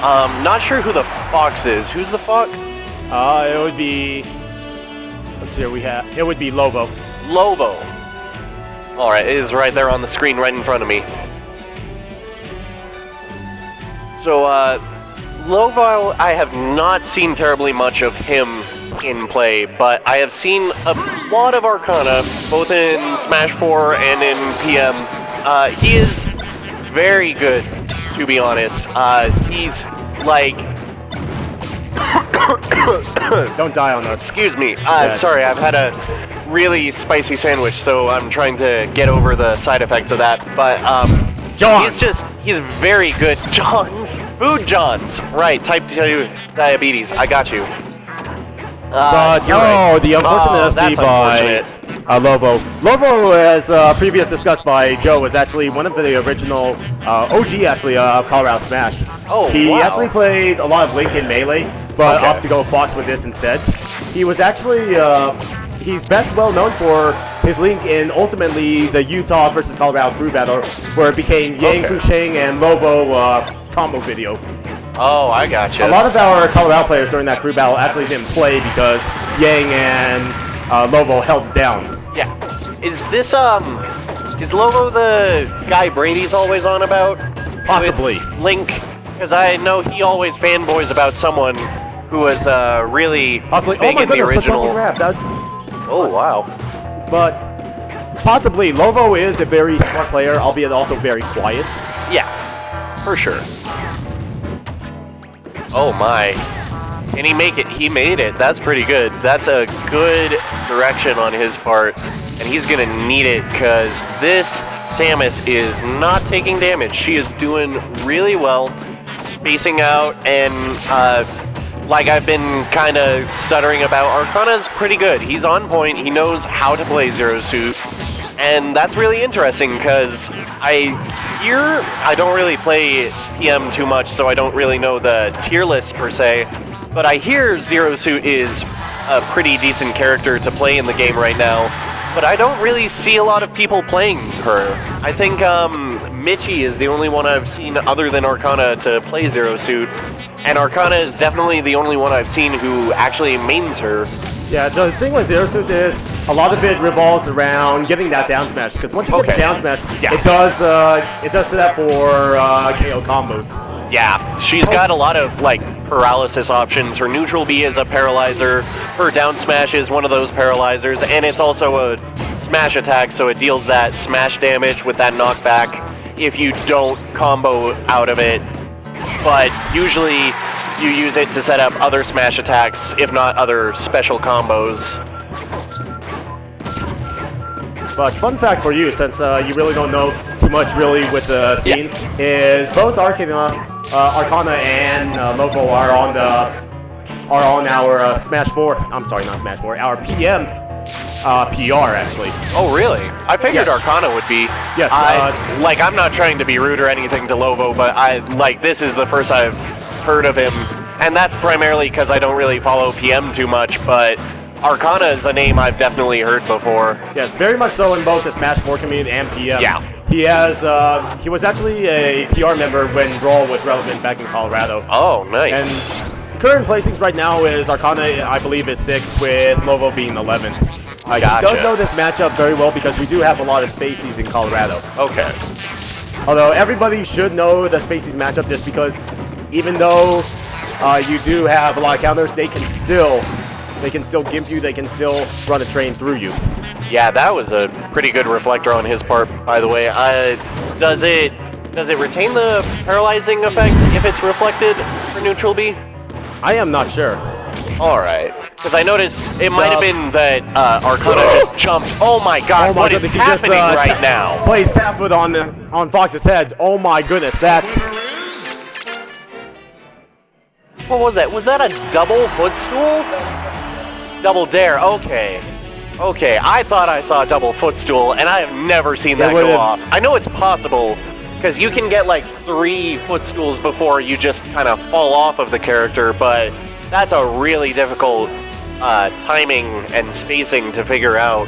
Not sure who the Fox is. Who's the Fox? It would be. Let's see. It would be Lovo. Lovo. All right, it is right there on the screen, right in front of me. So, Lovo, I have not seen terribly much of him in play, but I have seen a lot of Arcana, both in Smash 4 and in PM. He is very good, to be honest. He's like... Don't die on us. Excuse me. Sorry, I've had a really spicy sandwich, so I'm trying to get over the side effects of that. But he's very good. Food Johns. Right, type 2 diabetes. I got you. But right. the unfortunate SD by Lovo. Lovo, as previous discussed by Joe, was actually one of the original OG actually Colorado Smash. Oh, he wow. actually played a lot of Link in Melee, but opted to go Fox with this instead. He was actually he's best well known for his Link in ultimately the Utah versus Colorado crew battle, where it became Yang, Fusheng, and Lovo combo video. Oh, I gotcha. A lot of our Colorado players during that crew battle actually didn't play because Yang and Lovo held it down. Yeah. Is this, is Lovo the guy Brady's always on about? Possibly. With Link? Because I know he always fanboys about someone who was really big in the original. Oh, wow. But possibly, Lovo is a very smart player, albeit also very quiet. Yeah, for sure. Oh my. Can he make it? He made it. That's pretty good. That's a good direction on his part. And he's going to need it because this Samus is not taking damage. She is doing really well, spacing out, and like I've been kind of stuttering about, Arcana's pretty good. He's on point. He knows how to play Zero Suit. And that's really interesting because I don't really play PM too much, so I don't really know the tier list per se, but I hear Zero Suit is a pretty decent character to play in the game right now, but I don't really see a lot of people playing her. I think Michi is the only one I've seen other than Arcana to play Zero Suit, and Arcana is definitely the only one I've seen who actually mains her. Yeah, the thing with Zero Suit is a lot of it revolves around getting that down smash, because once you get the down smash, it does set up for KO combos. Yeah, she's got a lot of like paralysis options. Her neutral B is a paralyzer, her down smash is one of those paralyzers, and it's also a smash attack, so it deals that smash damage with that knockback if you don't combo out of it. But usually you use it to set up other smash attacks, if not other special combos. But fun fact for you, since you really don't know too much really with the scene, is both Arcana and Lovo are on our Smash 4. I'm sorry, not Smash 4. Our PM PR actually. Oh really? I figured Arcana would be. Yes. I'm not trying to be rude or anything to Lovo, but this is the first I've heard of him, and that's primarily because I don't really follow PM too much, but Arcana is a name I've definitely heard before. Yes, very much so in both the Smash 4 community and PM. Yeah. He was actually a PR member when Brawl was relevant back in Colorado. Oh, nice. And current placings right now is Arcana, I believe, is 6th, with Lovo being 11th. Gotcha. I don't know this matchup very well because we do have a lot of Spaceys in Colorado. Okay. Although everybody should know the Spaceys matchup just because even though you do have a lot of counters, they can still gimp you, they can still run a train through you. Yeah, that was a pretty good reflector on his part, by the way. Does it retain the paralyzing effect if it's reflected for neutral B? I am not sure. Alright, because I noticed it might have been that Arcana just jumped. Oh my god, what is happening right now? Plays tap foot on Fox's head. Oh my goodness, that... What was that? Was that a double footstool? Double dare, okay. Okay, I thought I saw a double footstool, and I have never seen that go off. I know it's possible, because you can get like 3 footstools before you just kind of fall off of the character, but that's a really difficult timing and spacing to figure out.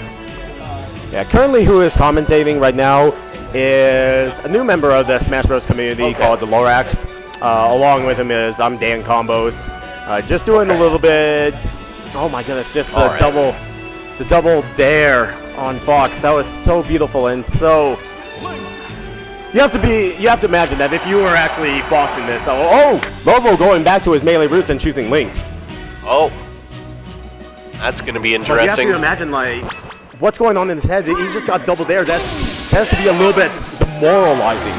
Yeah, currently who is commentating right now is a new member of the Smash Bros. Community called the Lorax. Along with him is I'm Dan Combos. Just doing a little bit. Oh my goodness, just the double dare on Fox. That was so beautiful and so. You have to imagine that if you were actually boxing this. Oh, Lovo going back to his melee roots and choosing Link. Oh, that's gonna be interesting. But you have to imagine like what's going on in his head. He just got double dare. That has to be a little bit demoralizing.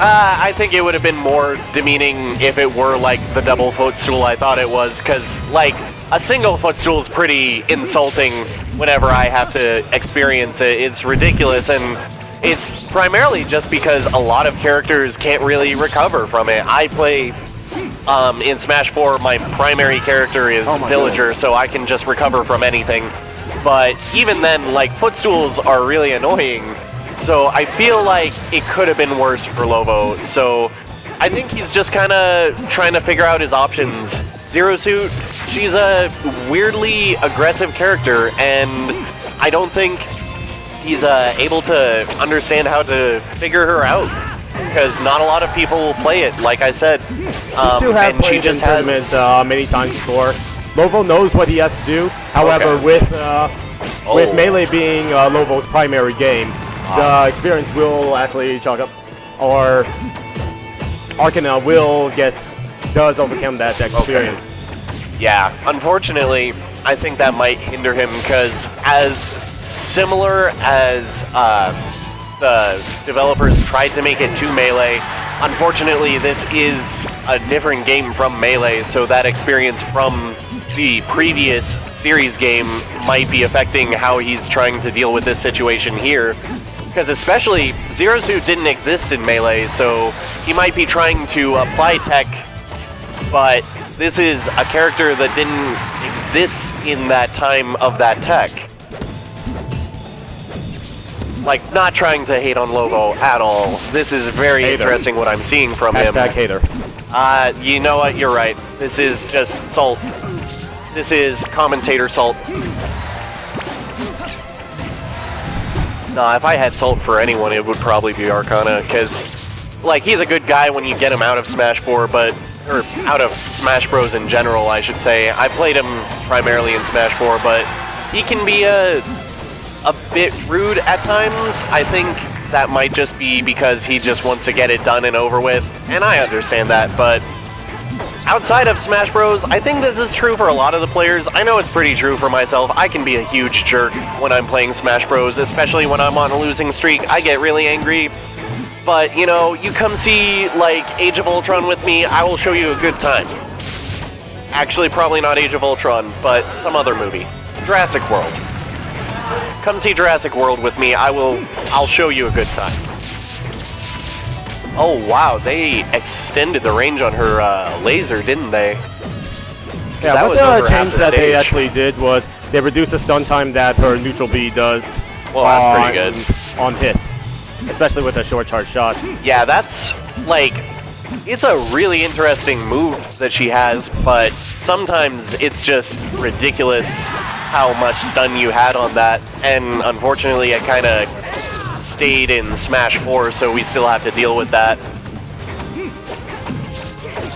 I think it would have been more demeaning if it were like the double footstool I thought it was, because like a single footstool is pretty insulting whenever I have to experience it. It's ridiculous, and it's primarily just because a lot of characters can't really recover from it. I play in Smash 4, my primary character is Villager, so I can just recover from anything. But even then, like, footstools are really annoying. So I feel like it could have been worse for Lovo. So I think he's just kind of trying to figure out his options. Zero Suit, she's a weirdly aggressive character, and I don't think he's able to understand how to figure her out, because not a lot of people will play it, like I said. And she just has many times before. Lovo knows what he has to do. However, with Melee being Lovo's primary game, the experience will actually chalk up, or Arcana does overcome that experience. Yeah, unfortunately, I think that might hinder him, because as similar as the developers tried to make it to Melee, unfortunately this is a different game from Melee, so that experience from the previous series game might be affecting how he's trying to deal with this situation here. Because especially, Zero Suit didn't exist in Melee, so he might be trying to apply tech, but this is a character that didn't exist in that time of that tech. Like, not trying to hate on Lovo at all. This is very interesting what I'm seeing from him. Hater. You know what? You're right. This is just salt. This is commentator salt. No, if I had salt for anyone, it would probably be Arcana, because, like, he's a good guy when you get him out of Smash 4, but, or out of Smash Bros. In general, I should say. I played him primarily in Smash 4, but he can be a bit rude at times. I think that might just be because he just wants to get it done and over with, and I understand that, but outside of Smash Bros, I think this is true for a lot of the players. I know it's pretty true for myself. I can be a huge jerk when I'm playing Smash Bros, especially when I'm on a losing streak. I get really angry. But, you know, you come see, like, Age of Ultron with me, I will show you a good time. Actually, probably not Age of Ultron, but some other movie. Jurassic World. Come see Jurassic World with me, I'll show you a good time. Oh wow, they extended the range on her laser, didn't they? Yeah, that but was the over half change the that they stage. actually did was they reduced the stun time that her neutral B does. Well, that's pretty good. On hit, especially with a short charge shot. Yeah, that's, like, it's a really interesting move that she has, but sometimes it's just ridiculous how much stun you had on that, and unfortunately it kind of stayed in Smash 4, so we still have to deal with that.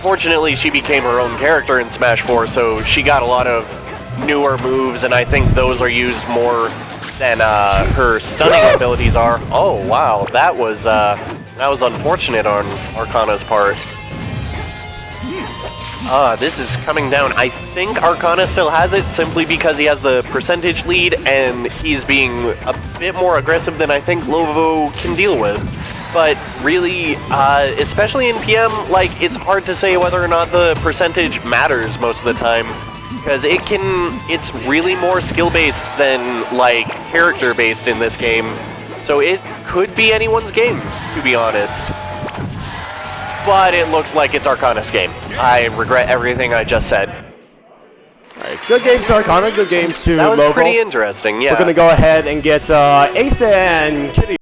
Fortunately, she became her own character in Smash 4, so she got a lot of newer moves, and I think those are used more than her stunning abilities are. Oh wow, that was unfortunate on Arcana's part. This is coming down. I think Arcana still has it simply because he has the percentage lead and he's being a bit more aggressive than I think Lovo can deal with. But really, especially in PM, like, it's hard to say whether or not the percentage matters most of the time, because it's really more skill-based than, like, character-based in this game. So it could be anyone's game, to be honest. But it looks like it's Arcana's game. I regret everything I just said. Alright, good games to Arcana, good games to Lovo. That was pretty interesting, yeah. We're going to go ahead and get Ace and Kitty.